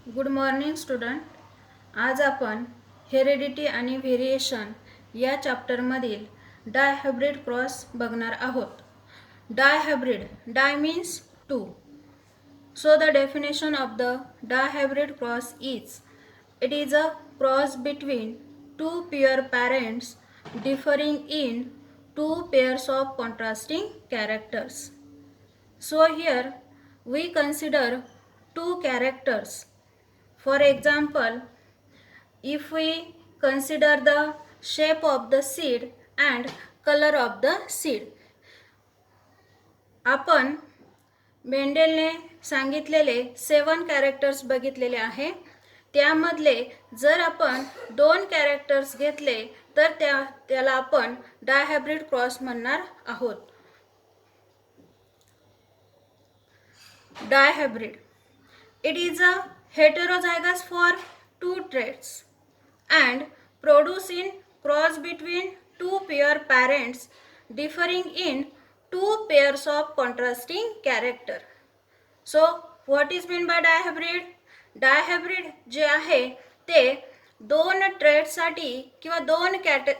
Good morning student. आज आपण heredity आणि व्हेरिएशन या चॅप्टरमधील डायहायब्रिड क्रॉस बघणार आहोत. Dihybrid, di means two. So the definition of the dihybrid cross is, it is a cross between two pure parents differing in two pairs of contrasting characters. So here we consider two characters. For example, if we consider the shape of the seed and color of the seed, आपण मेंडेलने सांगितलेले 7 characters बघितलेले आहे. त्यामधले जर आपण 2 characters घेतले तर त्याला आपण डायहायब्रिड क्रॉस म्हणणार आहोत. डायहायब्रिड, it is a heterozygous for two traits and produce in cross between two pure parents differing in two pairs of contrasting character. So what is meant by dihybrid? Dihybrid जे आहे ते दोन ट्रेटसाठी किंवा दोन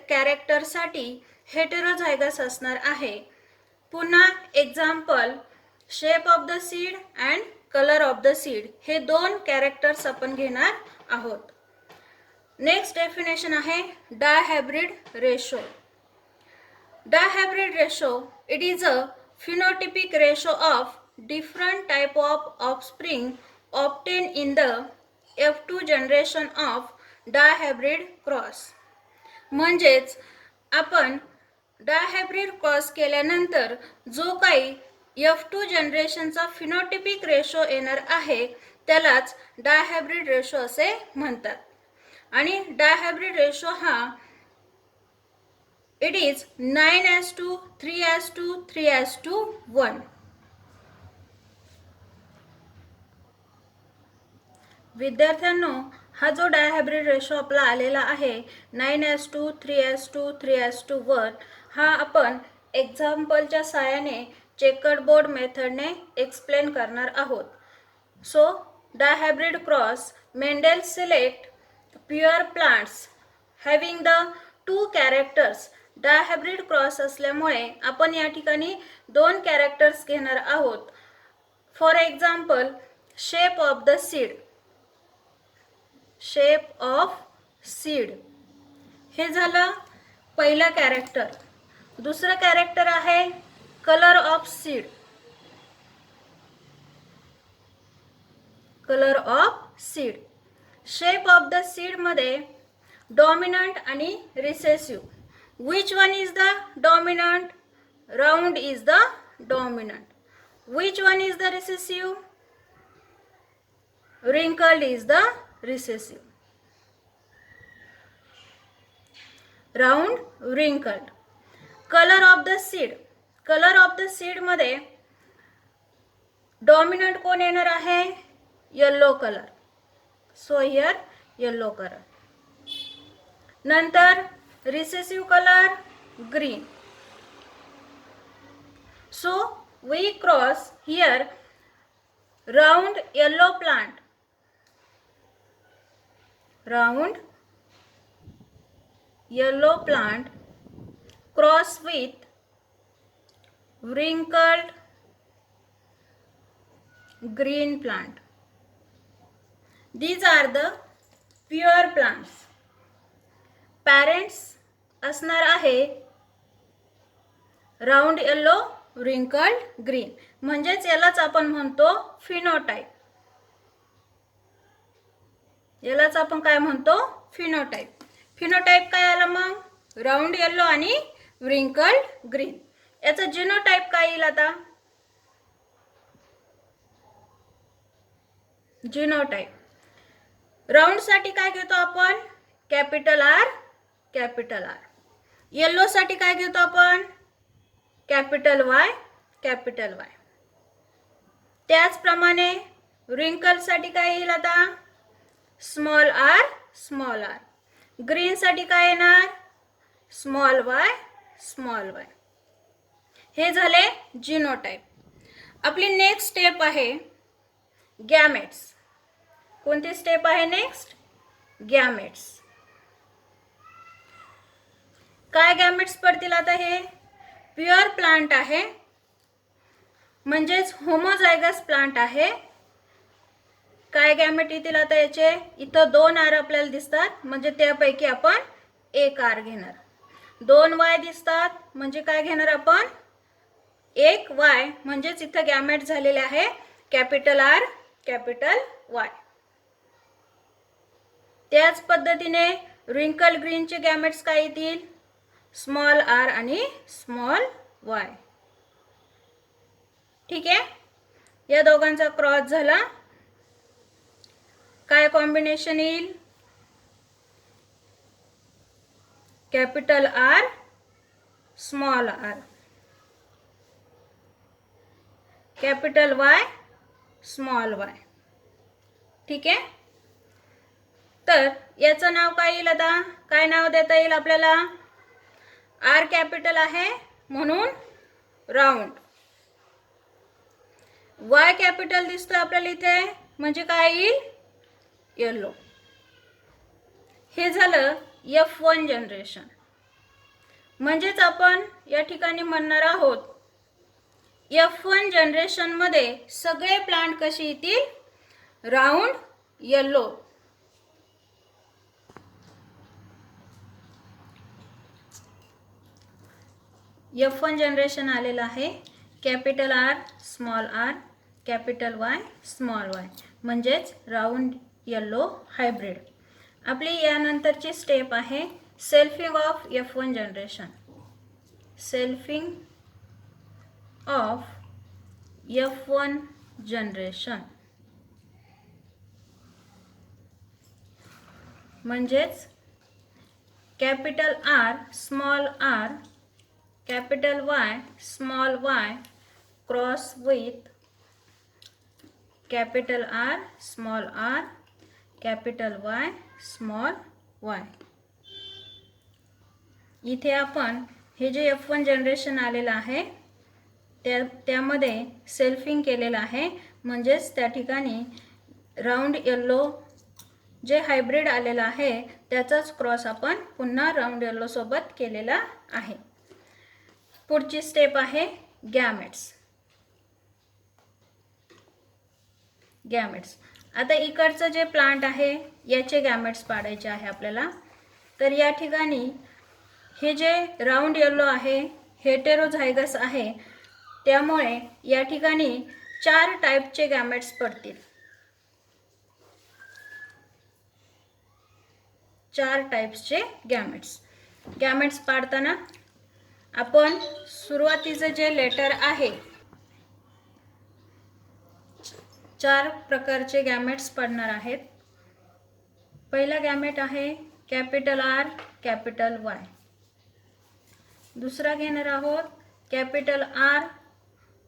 कॅरेक्टरसाठी हेटेरोझायगस असणार आहे. पुन्हा example, shape of the seed and colour of the seed हे दोन कॅरेक्टर्स आपण घेणार आहोत. नेक्स्ट डेफिनेशन आहे डायहायब्रिड ratio. Dihybrid ratio, it is a phenotypic ratio of different type of offspring obtained in the F2 generation of dihybrid cross. म्हणजेच आपण डायहायब्रिड cross केल्यानंतर जो काही F2 जनरेशनचा फिनोटिपिक रेशो येणार आहे त्यालाच डायहायब्रिड रेशो असे म्हणतात. आणि डायहायब्रिड रेशो हा it is 9:3:3:1. विद्यार्थ्यांनो, हा जो डायहायब्रिड रेशो आपला आलेला आहे 9:3:3:1 हा आपण एक्झाम्पलच्या साहाय्याने चेकर्ड बोर्ड मेथडने एक्सप्लेन करणार आहोत. So dihybrid cross, Mendel select pure plants having the two characters. Dihybrid cross असल्यामुळे आपण या ठिकाणी दोन कॅरेक्टर्स घेणार आहोत. For example, shape of the seed. Shape of seed हे झालं पहिला कॅरेक्टर. दुसरं कॅरेक्टर आहे colour of seed. Colour of seed, shape of the seed मध्ये डॉमिनंट आणि recessive. Which one is the dominant? Round is the dominant. Which one is the recessive? Wrinkled is the recessive. Round, wrinkled. Color of the seed. Color of the seed मध्ये dominant कोण येणार आहे? Yellow color. So here yellow color. नंतर recessive color green. So we cross here round yellow plant. Round yellow plant cross with wrinkled green plant. These are the pure plants. Parents असणार आहे round yellow, wrinkled green. म्हणजेच यालाच आपण म्हणतो phenotype. यालाच आपण काय म्हणतो? फिनोटाइप. फिनोटाइप काय आला मग? राऊंड येलो आणि रिंकल्ड ग्रीन. याचा जिनोटाइप काय येईल आता? जिनोटाइप राऊंड साठी काय घेतो आपण? Capital R, capital R. Yellow साठी काय घेतो आपण? Capital Y, capital Y. त्याचप्रमाणे रिंकल साठी काय येईल आता? Small r, small r. Green साठी काय येणार? Small y, small y. हे झाले जिनोटाइप. आपली नेक्स्ट स्टेप आहे गॅमेट्स. कोणती स्टेप आहे नेक्स्ट? गॅमेट्स. काय गॅमेट्स पडतील आता? हे प्युअर प्लांट आहे, म्हणजेच होमोझायगस प्लांट आहे. काय गॅमेट येतील आता याचे? इथं 2 आर आपल्याला दिसतात, म्हणजे त्यापैकी आपण एक आर घेणार. 2 वाय दिसतात, म्हणजे काय घेणार आपण? एक वाय, म्हणजेच इथं गॅमेट झालेले आहे कॅपिटल आर कॅपिटल वाय. त्याच पद्धतीने रिंकल ग्रीनचे गॅमेट्स काय येतील? स्मॉल आर आणि स्मॉल वाय. ठीक आहे, या दोघांचा क्रॉस झाला. काय कॉम्बिनेशन येईल? Capital R small r, capital Y small y. ठीक आहे, तर याचं नाव काय येईल आता? काय नाव देता येईल आपल्याला? आर कॅपिटल आहे म्हणून राऊंड. वाय कॅपिटल दिसतो आपल्याला इथे, म्हणजे काय येईल? येलो. हे झालं F1 जनरेशन. म्हणजेच आपण या ठिकाणी म्हणणार आहोत F1 जनरेशन मध्ये सगळे प्लांट कसे येतील? Round yellow. F1 जनरेशन आलेलं आहे capital R small r capital Y small y, म्हणजेच राऊंड येलो हायब्रिड. आपली यानंतरची स्टेप आहे selfing of F1 generation. Selfing of F1 generation म्हणजेच capital R small r capital Y small y cross with capital R small r capital Y small y. इथे आपण हे जे F1 generation आलेलं आहे त्यामध्ये सेल्फिंग केलेलं आहे, म्हणजेच त्या ठिकाणी राऊंड येलो जे हायब्रिड आलेलं आहे त्याचाच क्रॉस आपण पुन्हा राऊंड येलो सोबत केलेला आहे. पुढची स्टेप आहे गॅमेट्स. गॅमेट्स आता इकडचं जे प्लांट आहे याचे गॅमेट्स पाडायचे आहे आपल्याला. तर या ठिकाणी हे जे राऊंड येलो आहे हेटेरोझायगस आहे, त्यामुळे या ठिकाणी 4 टाईपचे गॅमेट्स पडतील. 4 टाईप्सचे गॅमेट्स पाडताना आपण सुरुवातीचं जे लेटर आहे 4 प्रकारचे गॅमेट्स पडणार आहेत. पहिला गॅमेट आहे कॅपिटल आर कॅपिटल वाय. दुसरा घेणार आहोत कॅपिटल आर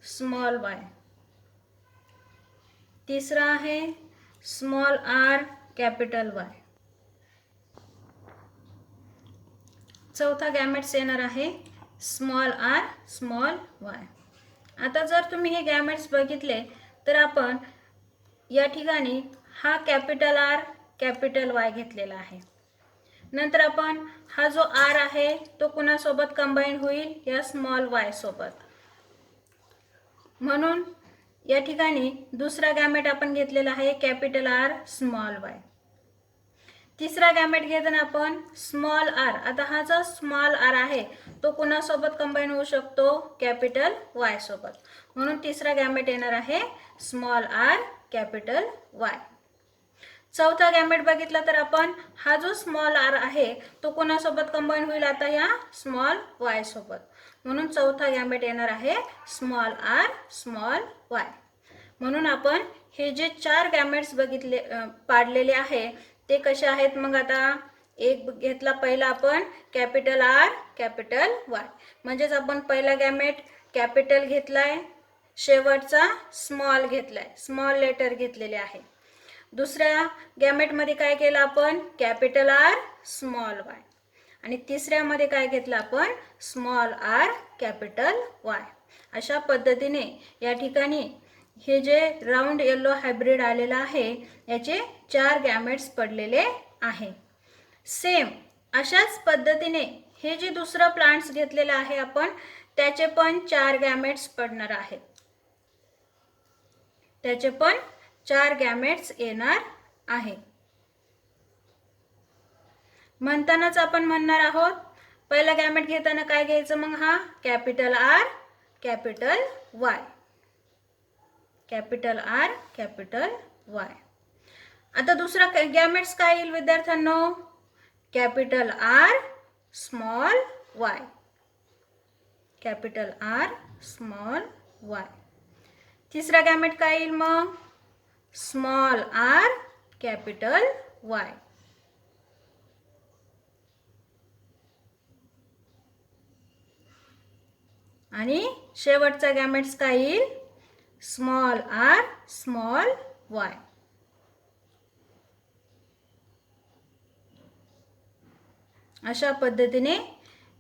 स्मॉल वाय. तिसरा आहे स्मॉल आर कॅपिटल वाय. चौथा गॅमेट्स येणार आहे स्मॉल आर स्मॉल वाय. आता जर तुम्ही हे गॅमेट्स बघितले तर आपण या ठिकाणी हा कॅपिटल आर कॅपिटल वाय घेतलेला आहे. नंतर आपण हा जो आर आहे तो कुणासोबत कंबाईन होईल? या स्मॉल वाय सोबत. म्हणून या ठिकाणी दुसरा गॅमेट आपण घेतलेला आहे कॅपिटल आर स्मॉल वाय. तिसरा गॅमेट घेताना आपण स्मॉल आर. आता हा जो स्मॉल आर आहे तो कुणासोबत कंबाईन होऊ शकतो? कॅपिटल वाय सोबत. म्हणून तिसरा गॅमेट येणार आहे स्मॉल आर कॅपिटल वाय. चौथा गॅमेट बघितला तर आपण हा जो स्मॉल आर आहे तो कुणासोबत कंबाईन होईल? आता या स्मॉल वाय सोबत. म्हणून चौथा गॅमेट येणार आहे स्मॉल आर स्मॉल वाय. म्हणून आपण हे जे 4 गॅमेट्स बघितले पाडलेले आहे ते कसे आहेत? मग आता एक घेतला पहिला आपण कॅपिटल आर कॅपिटल वाय, म्हणजेच आपण पहिला गॅमेट कॅपिटल घेतलाय, शेवटचा स्मॉल घेतलाय, स्मॉल लेटर घेतलेले आहे. दुसऱ्या गॅमेटमध्ये काय केलं आपण? Capital R small y. आणि तिसऱ्यामध्ये काय घेतलं आपण? Small r capital Y. अशा पद्धतीने या ठिकाणी हे जे राऊंड येलो हायब्रिड आलेला आहे याचे 4 गॅमेट्स पडलेले आहे. सेम अशाच पद्धतीने हे जे दुसरं प्लांट्स घेतलेलं आहे आपण त्याचे पण 4 गॅमेट्स पडणार आहेत. त्याचे पण 4 गॅमेट्स येणार आहे. म्हणतानाच आपण म्हणणार आहोत पहिला गॅमेट घेताना काय घ्यायचं मग हा capital R capital Y, capital R capital Y. आता दुसरा गॅमेट्स काय येईल विद्यार्थ्यांनो capital R small y, capital R small y. तिसरा गॅमेट काय येईल मग स्मॉल आर कॅपिटल वाय. आणि शेवटचा गॅमेट्स काय येईल स्मॉल आर स्मॉल वाय. अशा पद्धतीने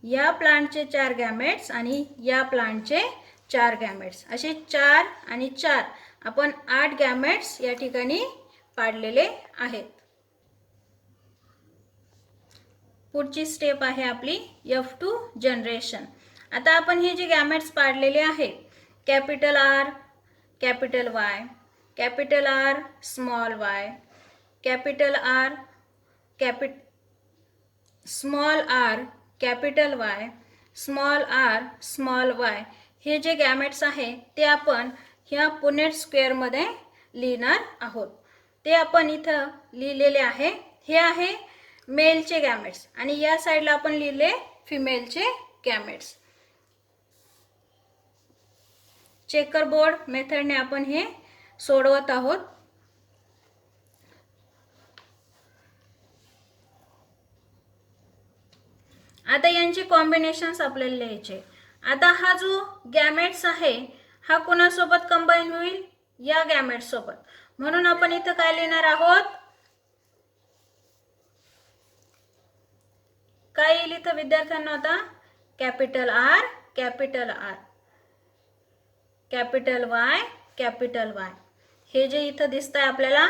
या प्लांटचे 4 गॅमेट्स आणि या प्लांटचे 4 गॅमेट्स असे 4 आणि 4 आपण 8 गॅमेट्स या ठिकाणी पाडलेले आहेत. पुढची स्टेप आहे आपली F2 जनरेशन. आता आपण हे जे गॅमेट्स पाडलेले आहेत capital R capital Y, capital R small y, capital R small r capital Y, small r small y, हे जे गॅमेट्स आहे ते आपण ह्या पुनेट स्क्वेअरमध्ये लिहिणार आहोत. ते आपण इथं लिहिलेले आहे. हे आहे मेलचे गॅमेट्स आणि या साईडला आपण लिहिले फिमेलचे गॅमेट्स. चेकर बोर्ड मेथडने आपण हे सोडवत आहोत. आता यांचे कॉम्बिनेशन्स आपल्याला लिहायचे. आता हा जो गॅमेट्स आहे हा कोणासोबत कंबाईन होईल या गॅमेट्स सोबत. म्हणून आपण इथं काय लिहिणार आहोत काय येईल इथं विद्यार्थ्यांना आता capital R capital R, capital Y capital Y. हे जे इथं दिसतंय आपल्याला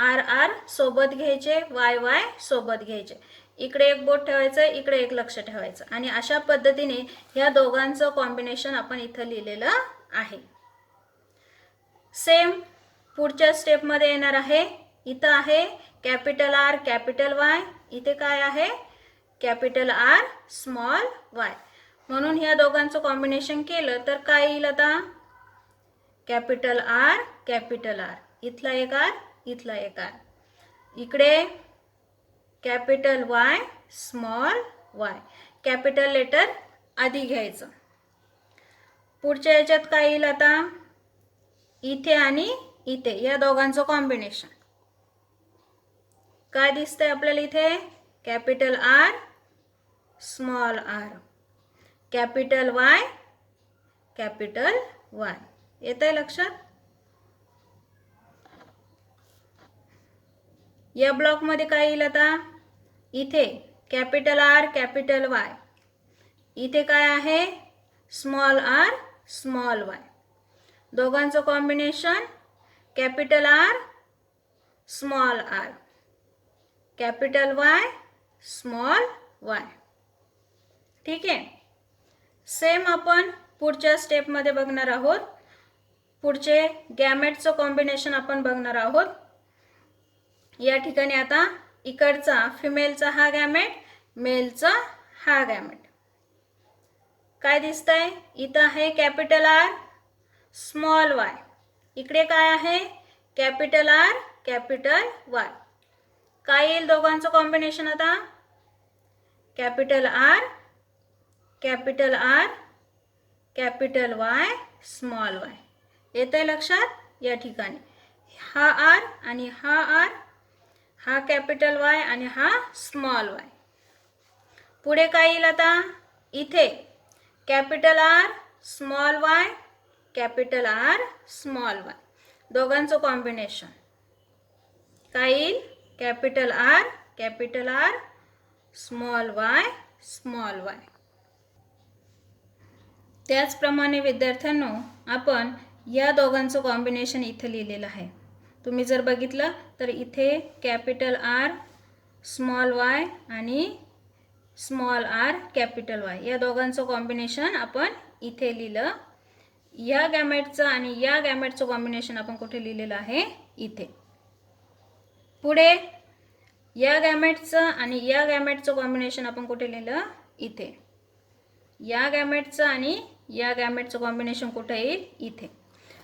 आर आर सोबत घ्यायचे, वाय वाय सोबत घ्यायचे. इकडे एक बोट ठेवायचं, इकडे एक लक्ष ठेवायचं आणि अशा पद्धतीने ह्या दोघांचं कॉम्बिनेशन आपण इथं लिहिलेलं आहे. सेम पुढच्या स्टेपमध्ये येणार आहे. इथं आहे कॅपिटल आर कॅपिटल वाय, इथे काय आहे कॅपिटल आर स्मॉल वाय. म्हणून ह्या दोघांचं कॉम्बिनेशन केलं तर काय येईल आता कॅपिटल आर कॅपिटल आर, इथला एक आर इथला एक आर. इकडे capital Y small y, capital letter आधी घ्यायचं. पुढच्या याच्यात काय येईल आता इथे आणि इथे या दोघांचं कॉम्बिनेशन काय दिसतंय आपल्याला इथे capital R small r, capital Y capital Y. येतंय लक्षात. या ब्लॉक मध्ये काय येईल आता इथे कॅपिटल आर कॅपिटल वाय, इथे काय आहे स्मॉल आर स्मॉल वाय. दोघांचं combination capital R small r, capital Y small y. ठीक आहे. सेम आपण पुढच्या स्टेपमध्ये बघणार आहोत. पुढचे गॅमेटचं कॉम्बिनेशन आपण बघणार आहोत. या ठिकाणी आता इकडचा फिमेलचा हा गॅमेट, मेलचा हा गॅमेट. काय दिसतंय इथं आहे कॅपिटल आर स्मॉल वाय, इकडे काय आहे कॅपिटल आर कॅपिटल वाय. काय येईल दोघांचं कॉम्बिनेशन आता capital R capital R capital Y small y. येतंय लक्षात. या ठिकाणी हा आर आणि हा आर, हा कॅपिटल वाय आणि हा स्मॉल वाय. पुढे काय येईल आता इथे capital R small y capital R small y. दोघांचं कॉम्बिनेशन काय येईल capital R small y small y. त्याचप्रमाणे विद्यार्थ्यांनो आपण या दोघांचं कॉम्बिनेशन इथे लिहिलेलं आहे. तुम्ही जर बघितलं तर इथे कॅपिटल आर स्मॉल वाय आणि स्मॉल आर कॅपिटल वाय या दोघांचं कॉम्बिनेशन आपण इथे लिहिलं. या गॅमेटचं आणि या गॅमेटचं कॉम्बिनेशन आपण कुठे लिहिलेलं आहे? इथे. पुढे या गॅमेटचं आणि या गॅमेटचं कॉम्बिनेशन आपण कुठे लिहिलं? इथे. या गॅमेटचं आणि या गॅमेटचं कॉम्बिनेशन कुठे येईल? इथे.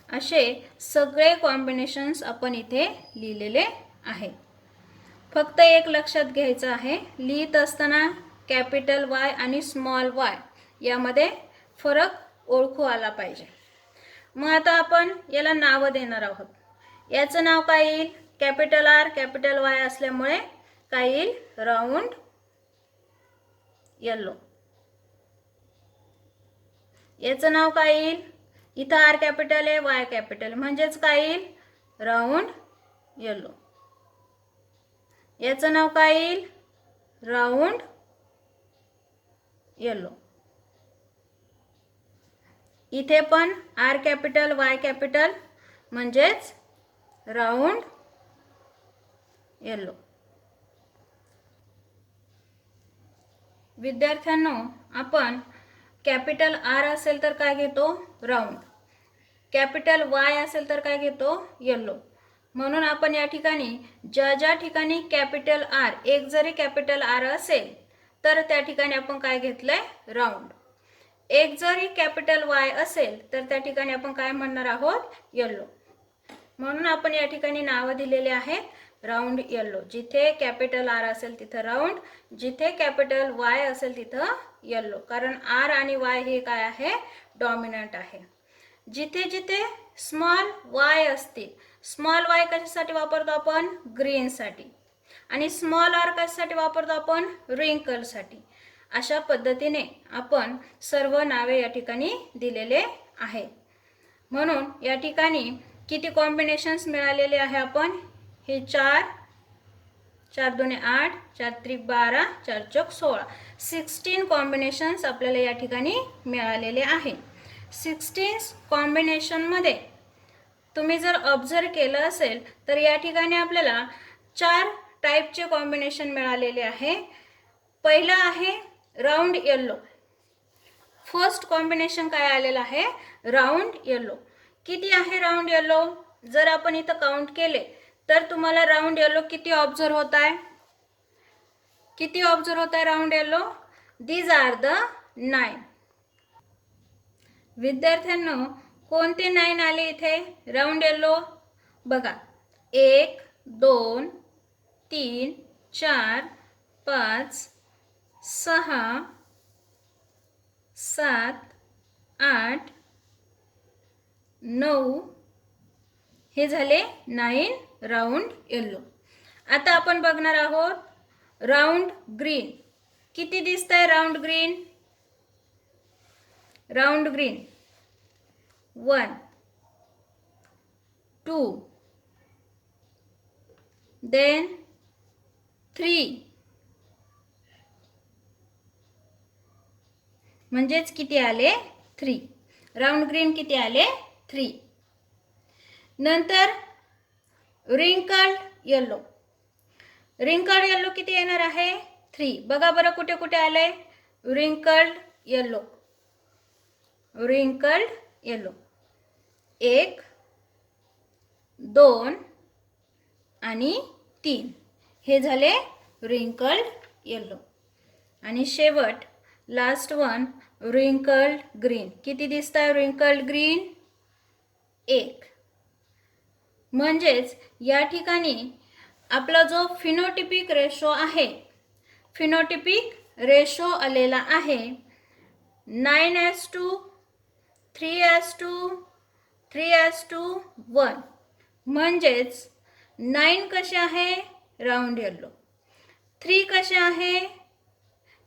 असे सगळे कॉम्बिनेशन्स आपण इथे लिहिलेले आहे. फक्त एक लक्षात घ्यायचं आहे, लिहित असताना कॅपिटल वाय आणि स्मॉल वाय यामध्ये फरक ओळखू आला पाहिजे. मग आता आपण याला नावं देणार आहोत. याचं नाव काय येईल? कॅपिटल आर कॅपिटल वाय असल्यामुळे काय येईल? Round yellow. याचं नाव काय येईल? इथं आर कॅपिटल आहे वाय कॅपिटल म्हणजेच काय येईल? Round yellow. याचं नाव काय येईल? Round yellow. इथे पण आर कॅपिटल वाय कॅपिटल म्हणजेच राऊंड येलो. विद्यार्थ्यांनो, आपण कॅपिटल आर असेल तर काय घेतो? राऊंड. कॅपिटल वाय असेल तर काय घेतो? येलो. म्हणून आपण या ठिकाणी ज्या ठिकाणी कॅपिटल आर एक जरी कॅपिटल आर असेल तर त्या ठिकाणी आपण काय घेतलंय? राऊंड. एक जरी कॅपिटल वाय असेल तर त्या ठिकाणी आपण काय म्हणणार आहोत? येलो. म्हणून आपण या ठिकाणी नाव दिलेले आहेत राऊंड येलो. जिथे कॅपिटल आर असेल तिथं राऊंड, जिथे कॅपिटल वाय असेल तिथं येलो. कारण आर आणि वाय हे काय आहे? डॉमिनंट आहे. जिथे जिथे स्मॉल वाय असतील, स्मॉल वाय कशासाठी वापरतो आपण? ग्रीनसाठी. आणि स्मॉल आर कशासाठी वापरतो आपण? रिंकलसाठी. अशा पद्धतीने आपण सर्व नावे या ठिकाणी दिलेले आहेत. म्हणून या ठिकाणी किती कॉम्बिनेशन्स मिळालेले आहे आपण? हे 4 4 2 8 4 3 12 4 चौक 16 16 कॉम्बिनेशन्स आपल्याला या ठिकाणी मिळालेले आहे. 16 कॉम्बिनेशनमध्ये तुम्ही जर ऑब्झर्व केलं असेल तर या ठिकाणी आपल्याला 4 टाईपचे कॉम्बिनेशन मिळालेले आहे. पहिला आहे राऊंड येलो. फर्स्ट कॉम्बिनेशन काय आलेलं आहे? Round yellow. किती आहे राऊंड येलो? जर आपण इथं काउंट केले तर तुम्हाला राऊंड येलो किती ऑब्झर्व होत आहे? किती ऑब्झर्व होत आहे round yellow? These are the 9. विद्यार्थ्यांनो, कोणते 9 आले इथे राऊंड येलो? बघा, 1 2 3 4 5 6 7 8 9 हे झाले 9 राऊंड येलो. आता आपण बघणार आहोत राऊंड ग्रीन. किती दिसत आहे round green? Round green 1 2 then 3 म्हणजेच किती आले? 3. राऊंड ग्रीन किती आले? 3. नंतर रिंकल्ड येलो. रिंकल्ड येलो किती येणार आहे? 3. बघा बरं कुठे कुठे आले रिंकल्ड येलो. रिंकल्ड येलो 1 2 आणि 3 हे झाले रिंकल्ड येलो. आणि शेवट लास्ट वन रिंकल्ड ग्रीन. किती दिसत आहे रिंकल्ड ग्रीन? 1. म्हणजेच या ठिकाणी आपला जो फिनोटिपिक रेशो आहे, फिनोटिपिक रेशो आलेला आहे 9:3:3:1. म्हणजेच 9 कसे आहे? Round yellow. 3 कसे आहे?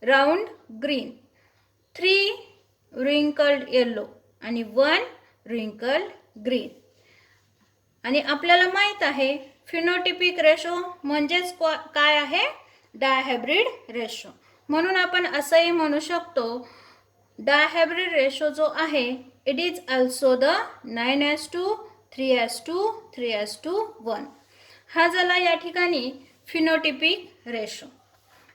Round green. 3 रिंकल्ड येलो आणि 1 रिंकल्ड ग्रीन. आणि आपल्याला माहित आहे फिनोटिपिक रेशो म्हणजेच काय आहे? डायहायब्रिड रेशो. म्हणून आपण असंही म्हणू शकतो डायहायब्रिड रेशो जो आहे It is also the 9:3:3:1. हा झाला या ठिकाणी फिनोटिपिक रेशो.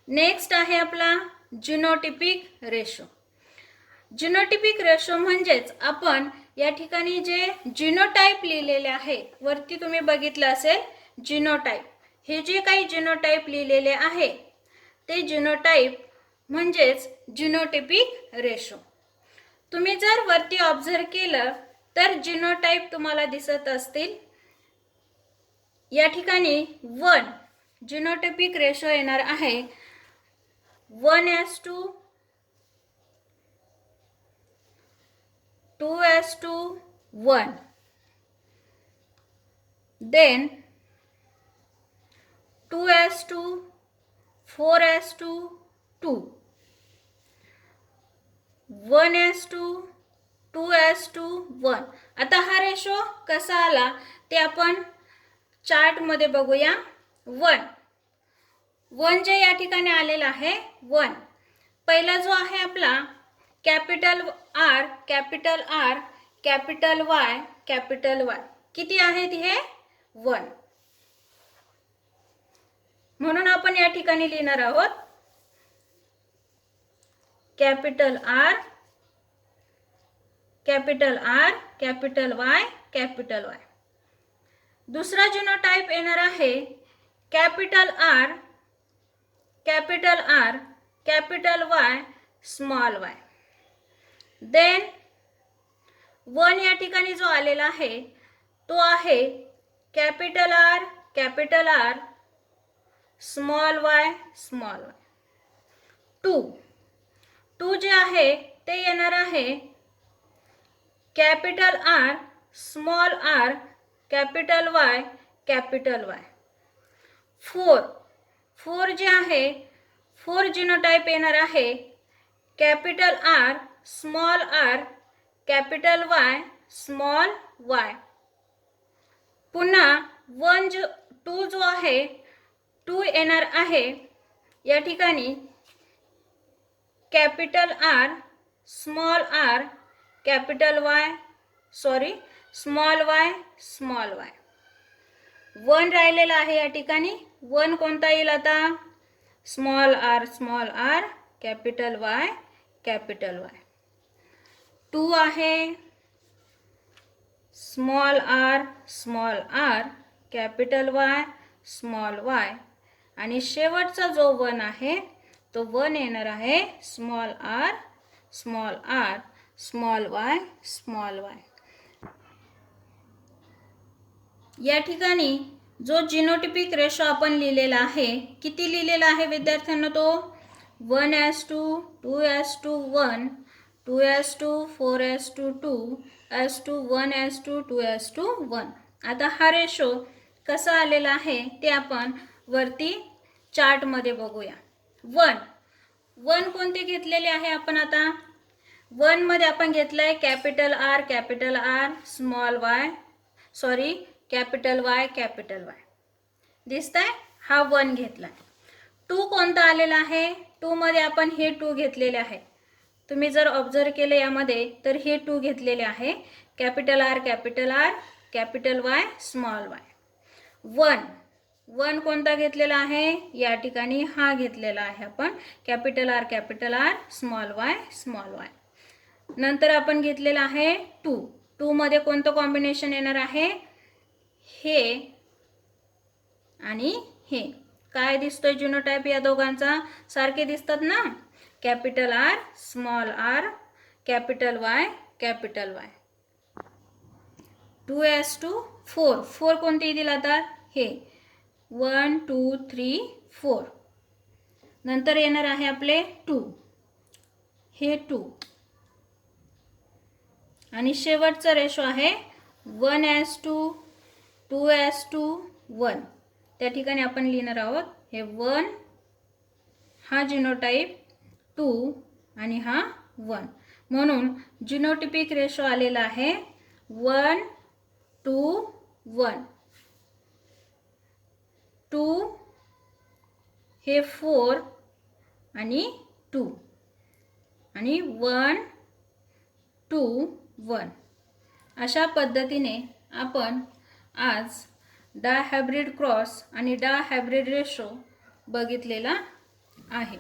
नेक्स्ट आहे आपला जिनोटिपिक रेशो. जिनोटिपिक रेशो म्हणजेच आपण या ठिकाणी जे जिनोटाइप लिहिलेले आहे, वरती तुम्ही बघितलं असेल जिनोटाइप, हे जे काही जिनोटाइप लिहिलेले आहे ते जिनोटाइप म्हणजेच जिनोटिपिक रेशो. तुम्ही जर वरती ऑब्झर्व केलं तर जिनोटाइप तुम्हाला दिसत असतील. या ठिकाणी 1 जिनोटिपिक रेशो येणार आहे 1:2:1. then 2:4:2, 1:2:1. आता हा रेशो कसा आला ते आपण चार्ट मध्ये बघूया. 1 जे या ठिकाणी आलेला आहे 1, पहिला जो आहे आपला capital R capital R capital Y capital Y, किती आहेत हे 1. म्हणून आपण या ठिकाणी लिहिणार आहोत capital R capital R capital Y capital Y. दुसरा जिनोटाइप येणार आहे capital R capital R capital Y small y. Then 1 या ठिकाणी जो आलेला आहे तो आहे capital R small y small y. 2 जे आहे ते येणार आहे capital R small r capital Y capital Y. 4 जे आहे 4 जिनोटाइप येणार आहे capital R small r capital Y small y. पुन्हा 2 जो आहे 2 येणार आहे या ठिकाणी capital R small r capital Y small y small y. 1 राहिलेला आहे या ठिकाणी. 1 कोणता येईल आता small r capital Y capital Y. 2 आहे small r capital Y small y. आणि शेवटचा जो 1 आहे तो 1 येणार आहे small r small y small y. या ठिकाणी जो जिनोटिपिक रेशो आपण लिहिलेला आहे, किती लिहिलेला आहे विद्यार्थ्यांना तो 1:2:1, 2:4:2, 1:2:1. आता हा रेशो कसा आलेला आहे ते आपण वरती चार्ट मध्ये बघूया. 1 कोणते घेतलेले आहे आपण आता 1 मध्ये आपण घेतलाय capital R small y capital Y दिसतंय, हा 1 घेतलाय. 2 कोणता आलेला आहे 2 मध्ये आपण हे 2 घेतलेले आहे. तुम्ही जर ऑब्झर्व केले यामध्ये तर हे 2 घेतलेले आहे capital R capital Y small y. 1 कोणता घेतलेला आहे या ठिकाणी हा घेतलेला आहे आपण कॅपिटल आर स्मॉल वाय. नंतर आपण घेतलेला आहे 2 मध्ये कोणतं कॉम्बिनेशन येणार आहे हे आणि हे. काय दिसतोय जिनोटाइप या दोघांचा सारखे दिसतात ना, capital R small r capital Y 2:4 कोणते येतील आता हे 1 2 3 4. नंतर येणार आहे आपले 2 हे 2 आणि शेवटचा रेशो आहे 1:2:1. त्या ठिकाणी आपण लिहिणार आहोत हे 1 हा जिनोटाइप 2 आणि हा 1. म्हणून जिनोटिपिक रेशो आलेला आहे 1:1. 2 हे 4 आणि 2 आणि 1 2 1. अशा पद्धतीने आपण आज डायहायब्रिड क्रॉस आणि डायहायब्रिड रेशो बघितलेला आहे.